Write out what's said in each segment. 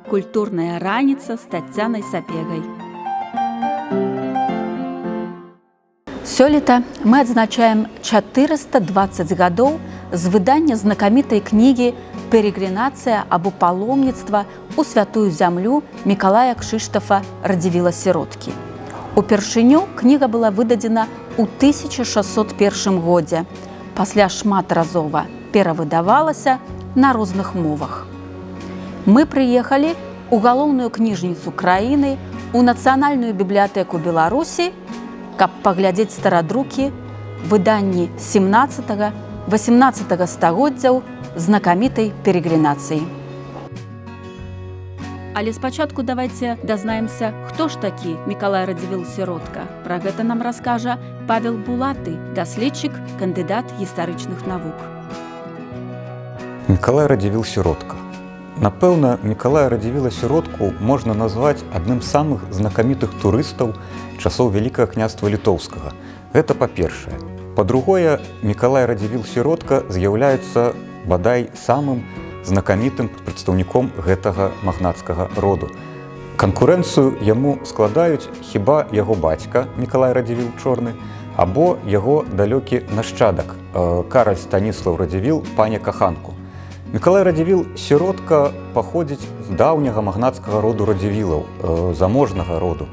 Культурная раніца з Таццянай Сапегай. Сёлета мы адзначаем 420 гадоў з выдання знакамітай кнігі «Перегринацыя або паломніцтва у святую зямлю» Мікалая Кшыштафа Радзівіла-Сіроткі. Упершыню кніга была выдадзена ў 1601 годзе, пасля шматразова перавыдавалася на розных мовах. Мы прыехалі ў галоўную кніжніцу краіны, у Нацыянальную бібліятэку Беларусі, каб паглядзець старадрукі, выданні 17-18 стагоддзяў знакамітай перегринацыі. Але спачатку давайце дазнаемся, хто ж такі Мікалай Радзівіл-Сіротка. Пра гэта нам раскажа Павел Булаты, даследчык, кандыдат гістарычных навук. Мікалай Радзівіл-Сіротка. Напэўна, Мікалая Радзівіла-Сіротку можна назваць адным з самых знакамітых турыстаў часоў Вялікага княства Літоўскага. Гэта па-першае. Па-другое, Мікалай Радзівіл-Сіротка з'яўляецца бадай самым знакамітым прадстаўніком гэтага магнацкага роду. Канкурэнцыю яму складаюць хіба яго бацька Мікалай Радзівіл-Чорны або яго далёкі нашчадак Караль Станіслаў Радзівіл, паня Каханку. Мікалай Радзівіл-Сіротка паходзіць з даўняга магнацкага роду Радзівілаў, заможнага роду.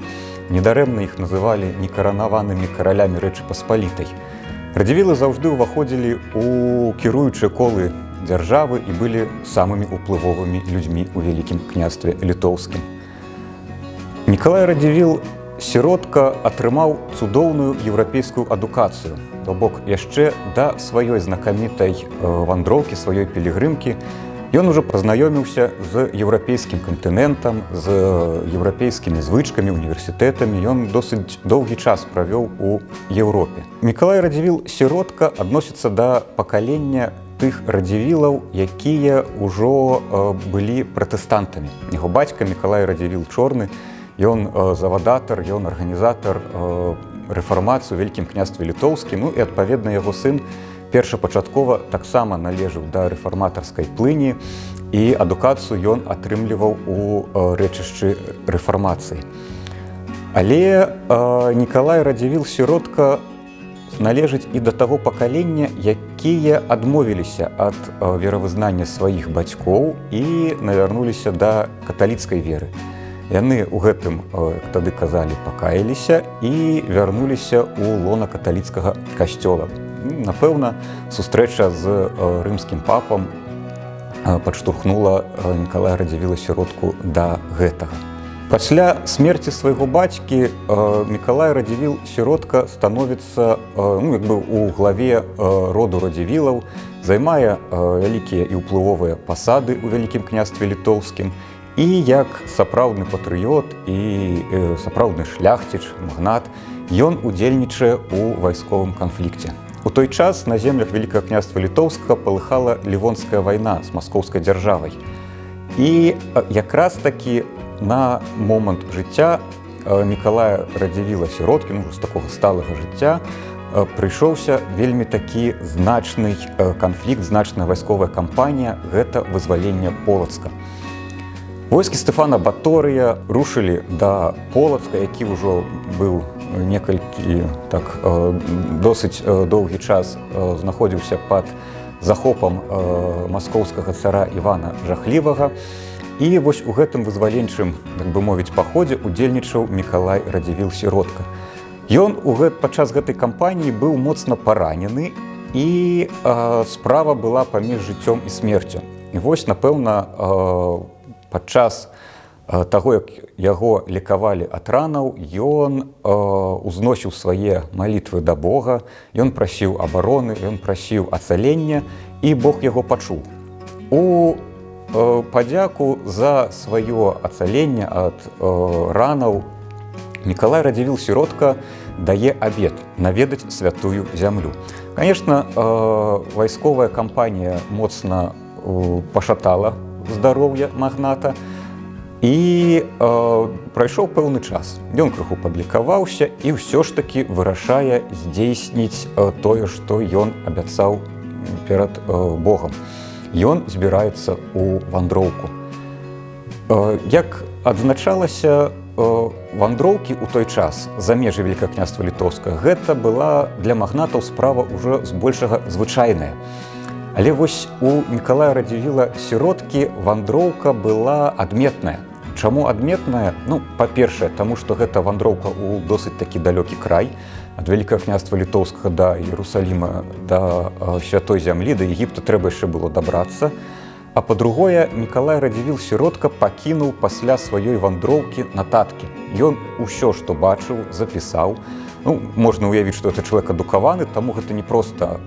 Недарэмна іх называлі некаранаванымі каралямі Рэчы Паспалітай. Радзівілы заўжды ўваходзілі ў кіруючыя колы дзяржавы і былі самымі ўплывовымі людзьмі ў Вялікім княстве Літоўскім. Мікалай Радзівіл-Сіротка атрымаў цудоўную еўрапейскую адукацыю. То бок яшчэ да сваёй знакамітай вандроўкі, сваёй пілігрымкі, ён ужо пазнаёміўся з еўрапейскім кантынентам, з еўрапейскімі звычкамі, універсітэтамі. Ён досыць доўгі час правёў у Еўропе. Мікалай Радзівіл-Сіротка адносіцца да пакалення тых радзівілаў, якія ўжо былі пратэстантамі. Яго бацька Мікалай Радзівіл-Чорны, ён завадатар, ён арганізатар рэфармацыі ў Вялікім княстве Літоўскім, і, адпаведна, яго сын першапачаткова таксама належаў да рэфарматарскай плыні, і адукацыю ён атрымліваў у рэчышчы рэфармацыі. Але Мікалай Радзівіл-Сіротка належыць і да таго пакалення, якія адмовіліся ад веравызнання сваіх бацькоў і навярнуліся да каталіцкай веры. Яны ў гэтым, як тады казалі, пакаяліся і вярнуліся ў лона каталіцкага касцёла. Напэўна, сустрэча з рымскім папам падштурхнула Мікалая Радзівіла-Сіротку да гэтага. Пасля смерці свайго бацькі Мікалай Радзівіл-Сіротка становіцца у главе роду Радзівілаў, займае вялікія і ўплывовыя пасады ў Вялікім княстве Літоўскім, і як сапраўдны патрыёт і сапраўдны шляхціч, магнат, ён удзельнічае ў вайсковым канфлікце. У той час на землях Вялікага княства Літоўскага палыхала Лівонская вайна з маскоўскай дзяржавай. І якраз такі на момант жыцця Мікалая Радзівіла-Сіроткі, з такога сталага жыцця, прыйшоўся вельмі такі значны канфлікт, значная вайсковая кампанія – гэта вызваленне Полацка. Войскі Стэфана Баторыя рушылі да Полацка, які ўжо быў досыць доўгі час знаходзіўся пад захопам маскоўскага цара Івана Жахлівага. І вось у гэтым вызваленчым, так бы мовіць, паходзе удзельнічаў Мікалай Радзівіл-Сіротка. Ён падчас гэтай кампаніі быў моцна паранены, і справа была паміж жыццём і смерцю. І вось, напэўна, падчас таго, як яго лекавалі ад ранаў, ён узносіў свае малітвы да Бога, ён прасіў абароны, ён прасіў ацалення, і Бог яго пачуў. У падзяку за сваё ацаленне ад ранаў Мікалай Радзівіл-Сіротка дае абет наведаць святую зямлю. Канешне, вайсковая кампанія моцна пашатала здароўе магната, і прайшоў пэўны час. Ён крыху падлікаваўся і ўсё ж такі вырашае здзейсніць тое, што ён абяцаў перад Богам. Ён збіраецца ў вандроўку. Як адзначалася, вандроўкі ў той час за межы Вялікага княства Літоўскага гэта была для магнатаў справа ўжо збольшага звычайная. Але вось у Мікалая Радзівіла Сіроткі вандроўка была адметная. Чаму адметная? Ну, па-першае, таму што гэта вандроўка ў досыць такі далёкі край, ад Вялікага княства Літоўскага да Іерусаліма, да Святой зямлі, да Егіпта трэба яшчэ было дабрацца. А па-другое, Мікалай Радзівіл Сіротка пакінуў пасля сваёй вандроўкі нататкі. Ён усё, што бачыў, запісаў. Ну, можна ўявіць, што гэта чалавек адукаваны, таму гэта не проста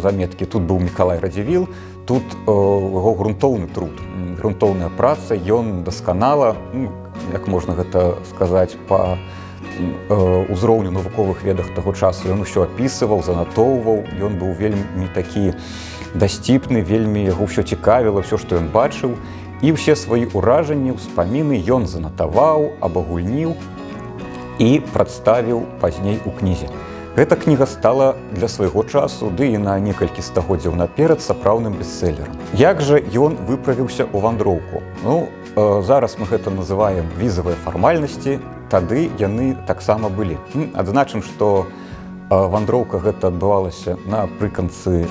заметкі. Тут быў Мікалай Радзівіл, тут яго грунтоўны труд, грунтоўная праца, ён дасканала, як можна гэта сказаць, па узроўню навуковых ведах таго часу. Ён усё апісываў, занатоўваў, ён быў вельмі такі дасціпны, вельмі яго ўсё цікавіла, ўсё, што ён бачыў, і ўсе свае ўражанні, успаміны ён занатаваў, абагульніў і прадставіў пазней у кнізе. Гэта кніга стала для свайго часу, ды і на некалькі стагоддзяў наперад сапраўдным бестселерам. Як жа ён выправіўся ў вандроўку? Ну, зараз мы гэта называем візавыя фармальнасці, тады яны таксама былі. Адзначым, што вандроўка гэта адбывалася напрыканцы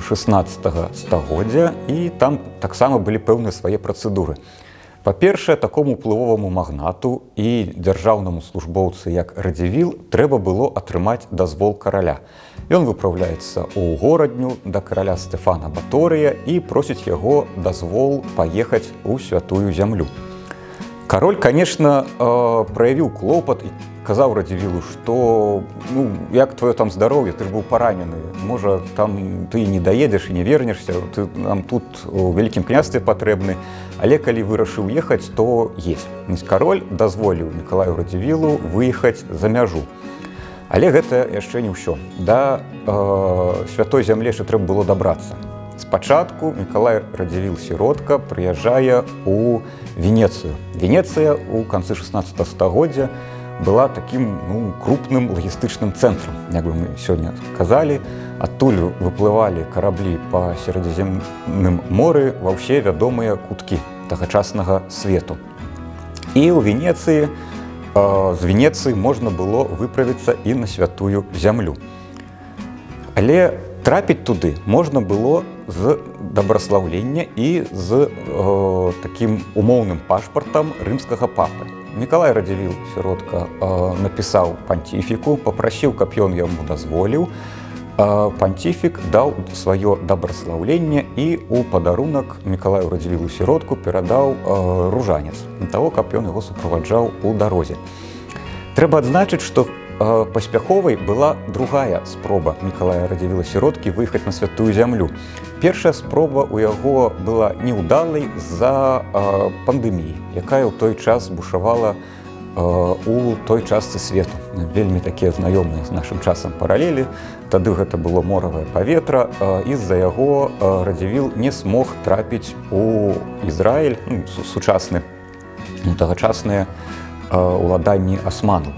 16 стагоддзя, і там таксама былі пэўныя свае працэдуры. Па-першае, такому ўплывоваму магнату і дзяржаўнаму службоўцы, як Радзівіл, трэба было атрымаць дазвол караля. Ён выпраўляецца ў горадню да караля Стэфана Баторыя і просіць яго дазвол паехаць у Святую зямлю. Кароль, конечно, праявіў клопат і казаў Радзівілу, што як твоё там здароўе, ты ж быў паранены, можа, там ты не даедзеш і не вернешся, ты нам тут у Вялікім княстве патрэбны, але калі вырашыў ехаць, то едзь. Кароль дазволіў Мікалаю Радзівілу выехаць за мяжу. Але гэта яшчэ не ўсё. Да Святой зямлі яшчэ трэба было дабрацца. Спачатку Мікалай Радзівіл Сіротка прыязджае ў Венецыю. Венецыя ў канцы 16 стагоддзя была такім крупным лагістычным цэнтрам, як бы мы сёння казалі. Адтуль выплывалі караблі па Сярэдземным моры ва ўсе вядомыя куткі тагачаснага свету. І ў Венецыі, з Венецыі можна было выправіцца і на Святую зямлю. Але трапіць туды можна было з дабраслаўлення і з такім умоўным пашпартам рымскага папы. Мікалай Радзівіл Сіротка напісаў панціфіку, папрасіў, каб ён яму дазволіў. Панціфік даў сваё дабраслаўленне і ў падарунак Мікалаю Радзівілу Сіротку перадаў ружанец для таго, каб ён яго суправаджаў у дарозе. Трэба адзначыць, што паспяховай была другая спроба Мікалая Радзівіла Сіроткі выехаць на Святую зямлю. Першая спроба ў яго была неўдалай з-за пандэміі, якая ў той час бушавала у той частцы свету. Вельмі такія знаёмыя з нашым часам паралелі. Тады гэта было моравае паветра, і з-за яго Радзівіл не смог трапіць у Ізраіль, сучасны, тагачасныя уладанні асманаў.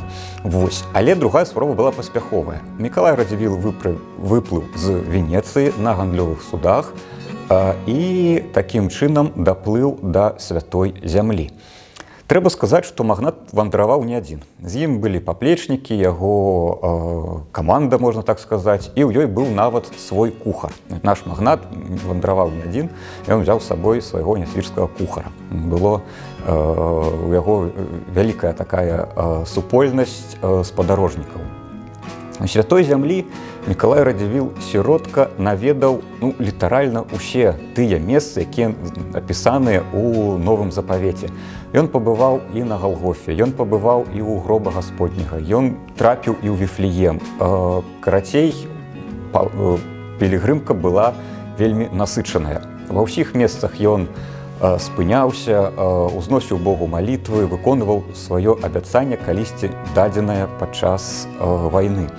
Вось. Але другая спроба была паспяховая. Мікалай Радзівіл выплыў з Венецыі на гандлёвых судах і такім чынам даплыў да Святой зямлі. Трэба сказаць, што магнат вандраваў не адзін. З ім былі паплечнікі, яго каманда, можна так сказаць, і ў ёй быў нават свой кухар. Наш магнат вандраваў не адзін, ён узяў з сабой свайго нясвіжскага кухара. Было у яго вялікая такая супольнасць спадарожнікаў. У Святой зямлі Мікалай Радзівіл Сіротка наведаў літаральна ўсе тыя месцы, якія апісаныя ў Новым запавеце. Ён пабываў і на Галгофе, ён пабываў і ў гроба Гасподняга, ён трапіў і ў Віфлеем. Карацей, пілігрымка была вельмі насычаная. Ва ўсіх месцах ён спыняўся, узносіў Богу малітвы, выконваў сваё абяцанне калісьці дадзенае падчас вайны.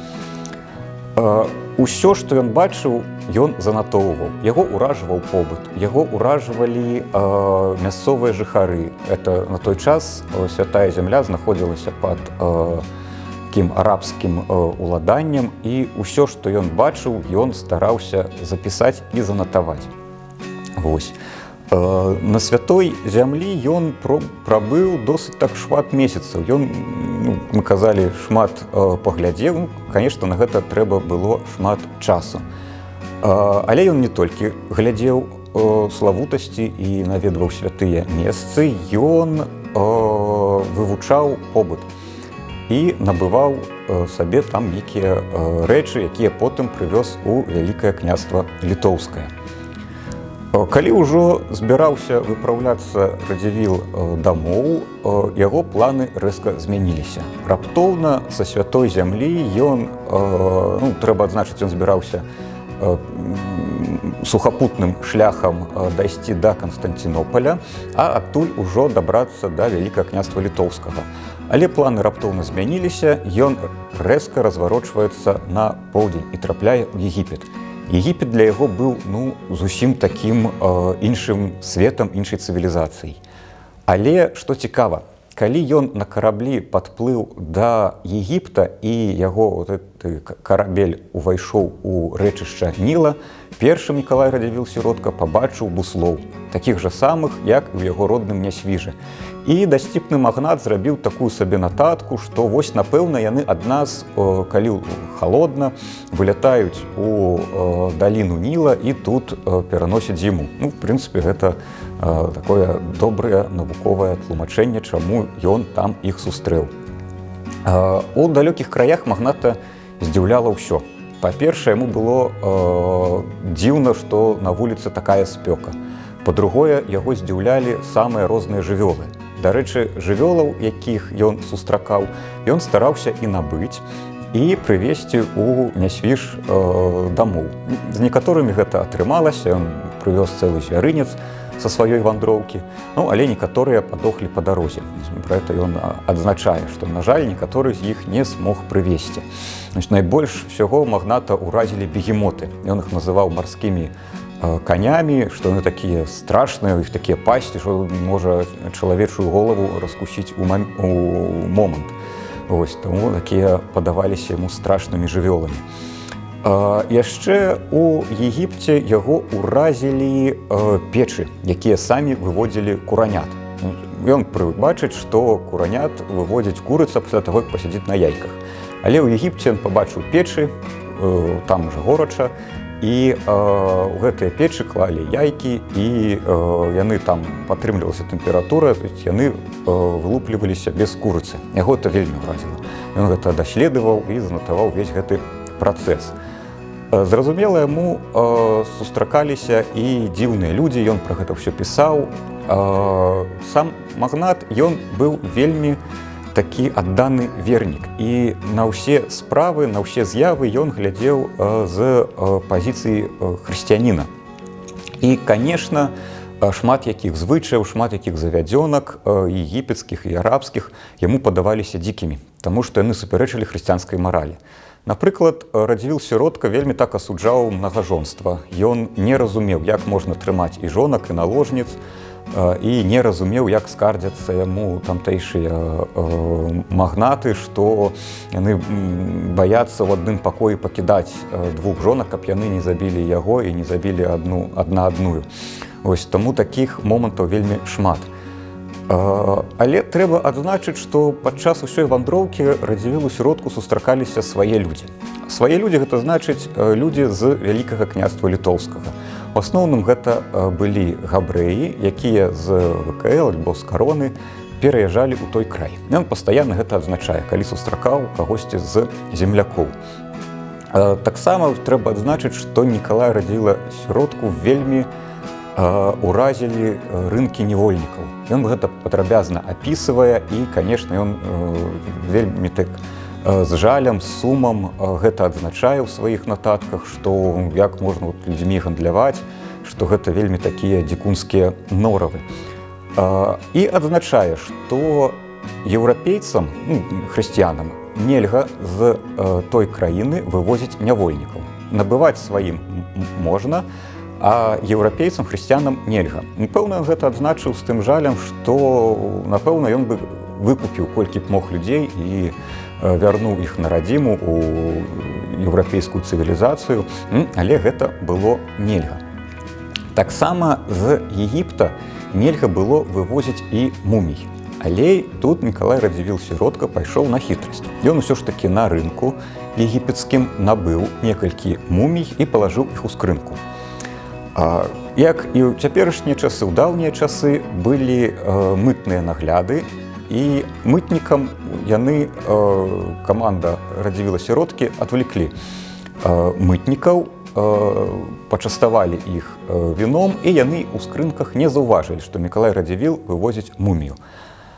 Усё, што ён бачыў, ён занатоўваў. Яго ўражваў побыт, яго ўражвалі мясцовыя жыхары. Это на той час Святая зямля знаходзілася пад такім арабскім уладаннем, і ўсё, што ён бачыў, ён стараўся запісаць і занатаваць. Вось. На святой зямлі ён прабыў досыць так шмат месяцаў. Ён, мы казалі, шмат паглядзеў. Конечно, на гэта трэба было шмат часу. Але ён не толькі глядзеў славутасці і наведваў святыя месцы, ён вывучаў побыт і набываў сабе там нейкія рэчы, якія потым прывёз у Вялікае княства Літоўскае. Калі ўжо збіраўся выпраўляцца Радзівіл дамоў, яго планы рэзка змяніліся. Раптоўна са святой зямлі ён, трэба адзначыць, ён збіраўся сухапутным шляхам дайсці да Канстанцінопаля, а адтуль ужо дабрацца да Вялікага княства Літоўскага. Але планы раптоўна змяніліся, ён рэзка разварочваецца на поўдзень і трапляе ў Егіпет. Егіпет для яго быў зусім такім іншым светам, іншай цывілізацыяй. Але, што цікава, калі ён на караблі падплыў да Егіпта і яго карабель увайшоў у рэчышча Ніла, першы Мікалай Радзівіл-сіротка пабачыў буслоў, такіх жа самых, як і ў яго родным Нясвіжы. І дасціпны магнат зрабіў такую сабе нататку, што вось, напэўна, яны ад нас, калі халодна, вылятаюць у даліну Ніла і тут пераносяць зіму. В прынцыпе, гэта такое добрае навуковае тлумачэнне, чаму ён там іх сустрэў. У далёкіх краях магната здзіўляла ўсё. Па-першае, яму было дзіўна, што на вуліцы такая спёка. Па-другое, яго здзіўлялі самыя розныя жывёлы. Дарэчы, жывёлаў, якіх ён сустракаў, ён стараўся і набыць, і прывезці ў Нясвіж дамоў. З некаторымі гэта атрымалася, ён прывёз цэлы звярынец са сваёй вандроўкі, але некаторыя падохлі па дарозе. Пра гэта ён адзначае, што, на жаль, некаторы з іх не смог прывезці. Найбольш усяго магната ўразілі бегемоты. Ён іх называў марскімі канямі, што яны такія страшныя, у іх такія пасці, што можа чалавечую голову раскусіць у момант. Таму такія падаваліся яму страшнымі жывёламі. Яшчэ у Егіпце яго ўразілі печы, якія самі выводзілі куранят. Ён прывык бачыць, што куранят выводзіць курыца пасля таго, як пасядзіць на яйках. Але ў Егіпце ён пабачыў печы, там ужо горача, і ў гэтыя печы клалі яйкі, і яны там падтрымлівалася тэмпература, яны вылупліваліся без курыцы. Яго гэта вельмі ўразіла. Ён гэта даследаваў і занатаваў увесь гэты працэс. Зразумела, яму сустракаліся і дзіўныя людзі, ён пра гэта ўсё пісаў. Сам магнат, ён быў вельмі такі адданы вернік. І на ўсе справы, на ўсе з'явы ён глядзеў з пазіцыі хрысціяніна. І, канешне, шмат якіх звычаяў, шмат якіх завядзёнак, егіпецкіх і арабскіх, яму падаваліся дзікімі, таму што яны супярэчылі хрысціянскай маралі. Напрыклад, Радзівіл-сіротка вельмі так асуджаў мнагажонства. Ён не разумеў, як можна трымаць і жонак, і наложніц, і не разумеў, як скардзяцца яму тамтэйшыя магнаты, што яны баяцца ў адным пакоі пакідаць двух жонак, каб яны не забілі яго і не забілі адна адную. Таму такіх момантаў вельмі шмат. Але трэба адзначыць, што падчас усёй вандроўкі Радзівілу-сіротку сустракаліся свае людзі. Свае людзі — гэта значыць людзі з Вялікага княства Літоўскага. У асноўным гэта былі габрэі, якія з ВКЛ альбо з кароны пераязджалі ў той край. Ён пастаянна гэта адзначае, калі сустракаў кагосьці з землякоў. Таксама трэба адзначыць, што Мікалая Радзівіла-сіротку вельмі уразілі рынкі невольнікаў. Ён гэта падрабязна апісвае і, канешне, ён вельмі так з жалем, з сумам гэта адзначае ў сваіх нататках, што як можна людзьмі гандляваць, што гэта вельмі такія дзікунскія норавы. І адзначае, што еўрапейцам, хрысціянам, нельга з той краіны вывозіць нявольнікаў. Набываць сваім можна, а еўрапейцам, хрысціянам нельга. Напэўна, ён гэта адзначыў з тым жалем, што, напэўна, ён бы выкупіў колькі б мог людзей і вярнуў іх на радзіму ў еўрапейскую цывілізацыю, але гэта было нельга. Таксама з Егіпта нельга было вывозіць і мумій. Але тут Мікалай Радзівіл Сіротка пайшоў на хітрасць. Ён усё ж такі на рынку егіпецкім набыў некалькі мумій і палажыў іх у скрынку. Як і ў цяперашнія часы, ў даўнія часы былі мытныя нагляды, і мытнікам яны, каманда Радзівіла Сіроткі, адвлеклі мытнікаў, пачаставалі іх віном, і яны ў скрынках не заўважылі, што Мікалай Радзівіл вывозіць мумію.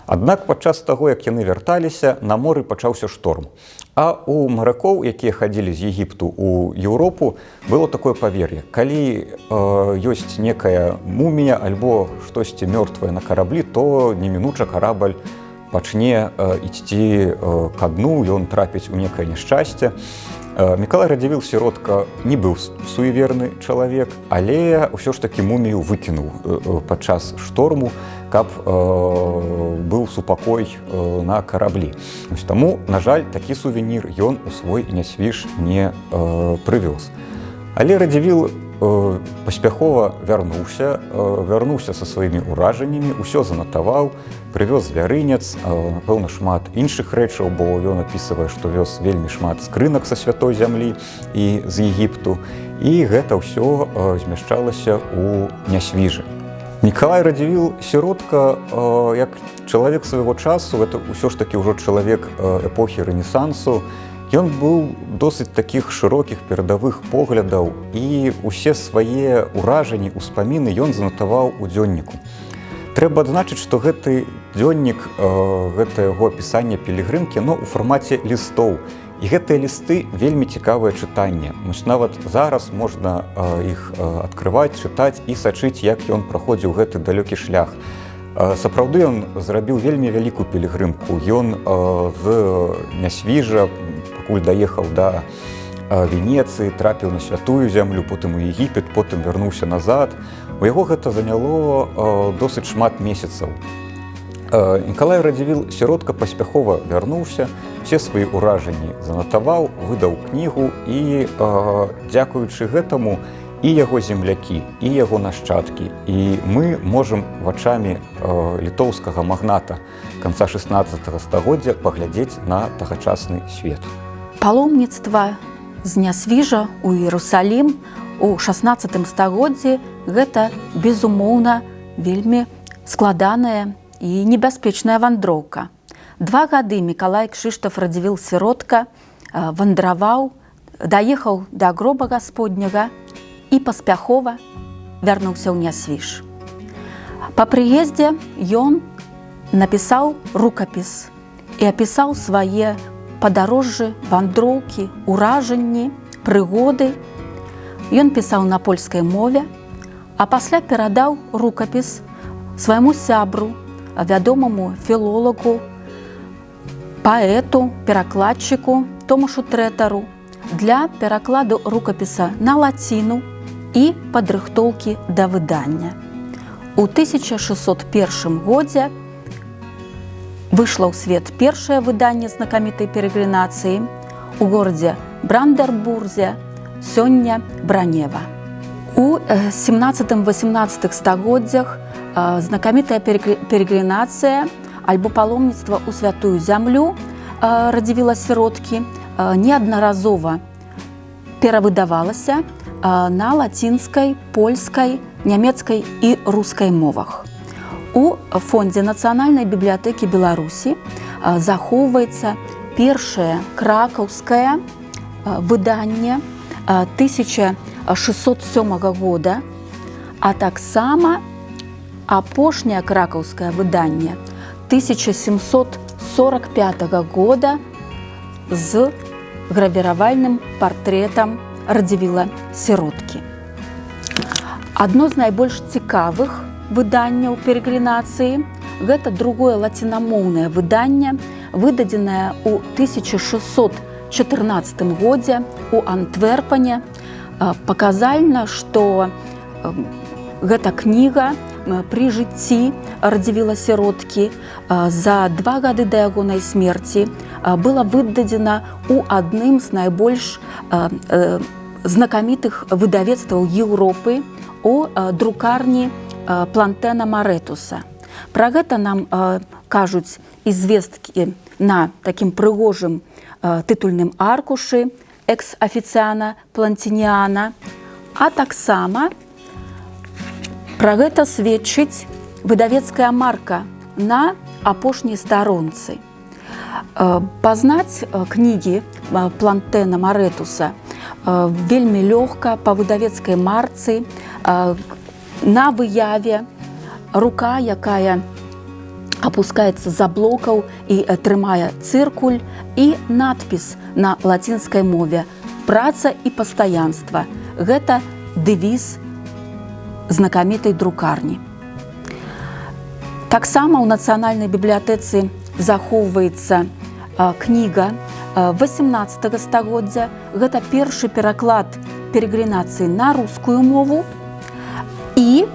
Аднак падчас таго, як яны вярталіся, на моры пачаўся шторм. А у маракоў, якія хадзілі з Егіпту ў Еўропу, было такое павер'е. Калі ёсць некая мумія альбо штосьці мёртвае на караблі, то немінуча карабль пачне ісці ка дну, ён трапіць у некае няшчасце. Мікалай Радзівіл Сіротка не быў суеверны чалавек, але ўсё ж такі мумію выкінуў падчас шторму, каб быў супакой на караблі. Таму, на жаль, такі сувенір ён у свой нясвіж не прывёз. Але Радзівіл паспяхова вярнуўся са сваімі ўражаннямі, усё занатаваў, прывёз звярынец, напэўна, шмат іншых рэчаў, бо ён апісвае, што вёз вельмі шмат скрынак са святой зямлі і з Егіпту, і гэта ўсё змяшчалася ў нясвіжы. Мікалай Радзівіл Сіротка, як чалавек свайго часу, гэта ўсё ж такі ўжо чалавек эпохі Рэнесансу, ён быў досыць такіх шырокіх перадавых поглядаў, і ўсе свае ўражанні, успаміны ён занатаваў у дзённіку. Трэба адзначыць, што гэты дзённік, гэта яго апісанне пілігрымкі, у фармаце лістоў. І гэтыя лісты вельмі цікавае чытанне. Нават зараз можна іх адкрываць, чытаць і сачыць, як ён праходзіў гэты далёкі шлях. Сапраўды ён зрабіў вельмі вялікую пілігрымку. Ён з нясвіжа, пакуль даехаў да Венецыі, трапіў на святую зямлю, потым у Егіпет, потым вярнуўся назад. У яго гэта заняло досыць шмат месяцаў. Мікалай Радзівіл Сіротка паспяхова вярнуўся, все свае ўражанні занатаваў, выдаў кнігу, і дзякуючы гэтаму і яго землякі, і яго нашчадкі, і мы можам вачамі літоўскага магната канца 16 стагоддзя паглядзець на тагачасны свет. Паломніцтва з Нясвіжа ў Іерусалім у 16 стагоддзі гэта, безумоўна, вельмі складаная і небяспечная вандроўка. 2 гады Мікалай Кшыштаф Радзівіл Сіротка вандраваў, даехаў да гроба Гасподняга і паспяхова вярнуўся ў Нясвіж. Па прыездзе ён напісаў рукапіс і апісаў свае падарожжы, вандроўкі, уражанні, прыгоды. Ён пісаў на польскай мове, а пасля перадаў рукапіс свайму сябру, вядомаму філолагу, паэту, перакладчыку Томашу Трэтару для перакладу рукапіса на лаціну і падрыхтоўкі да выдання. У 1601 годзе выйшла ў свет першае выданне знакамітай перэгрынацыі у горадзе Брандербурзе, сёння Бранева. У 17-18 стагоддзях знакамітая перэгрынацыя альбо паломніцтва ў святую зямлю Радзівіла Сіроткі неаднаразова перавыдавалася на лацінскай, польскай, нямецкай і рускай мовах. У фондзе Нацыянальнай бібліятэкі Беларусі захоўваецца першае кракаўскае выданне 1607 года, а таксама апошняе кракаўскае выданне 1745 года з гравіравальным партрэтам Радзівіла Сіроткі. Адно з найбольш цікавых выданняў перэгрынацыі гэта другое лацінамоўнае выданне, выдадзенае ў 1614 годзе у Антверпене. Паказальна, што гэта кніга пры жыцці Радзівіла Сіроткі за 2 гады да ягонай смерці была выдадзена ў адным з найбольш знакамітых выдавецтваў Еўропы у друкарні Плантена Маретуса. Пра гэта нам кажуць і звесткі на такім прыгожым тытульным аркушы экс-афіцыяна Плантініана, а таксама пра гэта сведчыць выдавецкая марка на апошняй старонцы. Пазнаць кнігі Плантена Маретуса вельмі лёгка па выдавецкай марцы, на выяве рука, якая апускаецца за блокаў і трымае цыркуль, і надпіс на лацінскай мове «Праца і пастаянства». Гэта дэвіз знакамітай друкарні. Таксама ў Нацыянальнай бібліятэцы захоўваецца кніга 18 стагоддзя. Гэта першы пераклад перегринацыі на рускую мову. І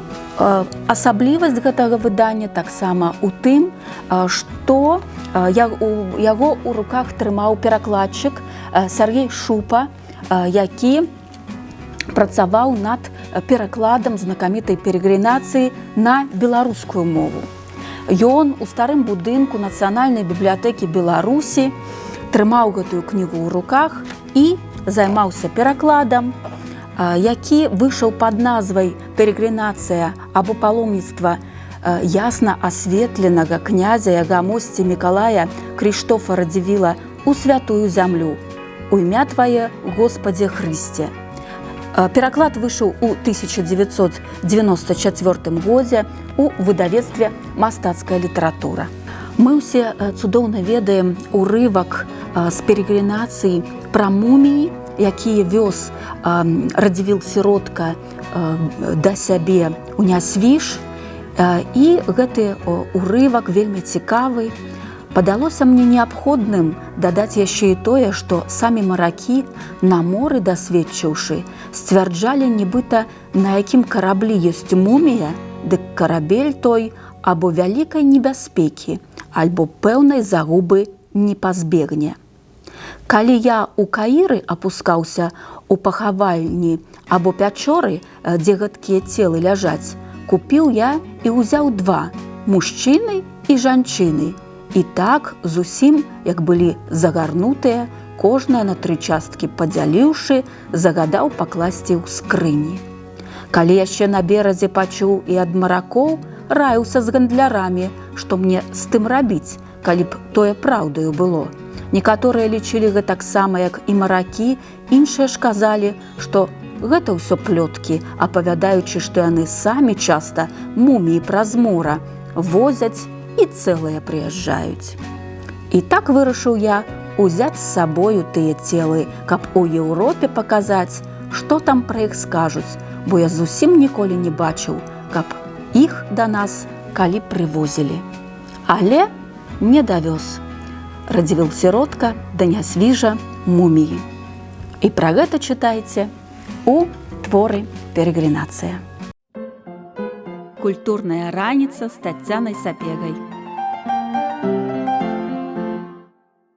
асаблівасць гэтага выдання таксама ў тым, што яго ў руках трымаў перакладчык Сергей Шупа, які працаваў над перакладам знакамітай перегринацыі на беларускую мову. Ён у старым будынку Нацыянальнай бібліятэкі Беларусі трымаў гэтую кнігу ў руках і займаўся перакладам, які выйшаў пад назвай «Перегринацыя або паломніцтва ясна асветленага князя Ягамосці Мікалая Крыштофа Радзівіла у святую зямлю. У імя Твае, Господзе Хрысце». Пераклад выйшаў у 1994 годзе у выдавецтве «Мастацкая літаратура». Мы ўсе цудоўна ведаем урывак з перегринацыі пра муміі, якія вёз Радзівіл Сіротка да сябе ў Нясвіж. І гэты урывак вельмі цікавы. Падалося мне неабходным дадаць яшчэ і тое, што самі маракі, на моры дасведчыўшы, сцвярджалі, нібыта на якім караблі ёсць мумія, дык карабель той або вялікай небяспекі, альбо пэўнай загубы не пазбегне. Калі я ў Каіры апускаўся у пахавальні або пячоры, дзе гэткія целы ляжаць, купіў я і ўзяў два – мужчыны і жанчыны. І так, зусім, як былі загарнутыя, кожная на 3 часткі падзяліўшы, загадаў пакласці ў скрыні. Калі яшчэ на беразе пачуў і ад маракоў, раіўся з гандлярамі, што мне з тым рабіць, калі б тое праўдаю было. Некаторыя лічылі гэта таксама, як і маракі, іншыя ж казалі, што гэта ўсё плёткі, апавядаючы, што яны самі часта муміі праз мора возяць і цэлыя прыязджаюць. І так вырашыў я узяць з сабою тыя целы, каб у Еўропе паказаць, што там пра іх скажуць, бо я зусім ніколі не бачыў, каб іх да нас калі прывозілі. Але не давёз Радзівіл Сіротка да Нясвіжа муміі. І пра гэта чытайце у творы «Перегринацыя». Культурная раніца з Таццянай Сапегай.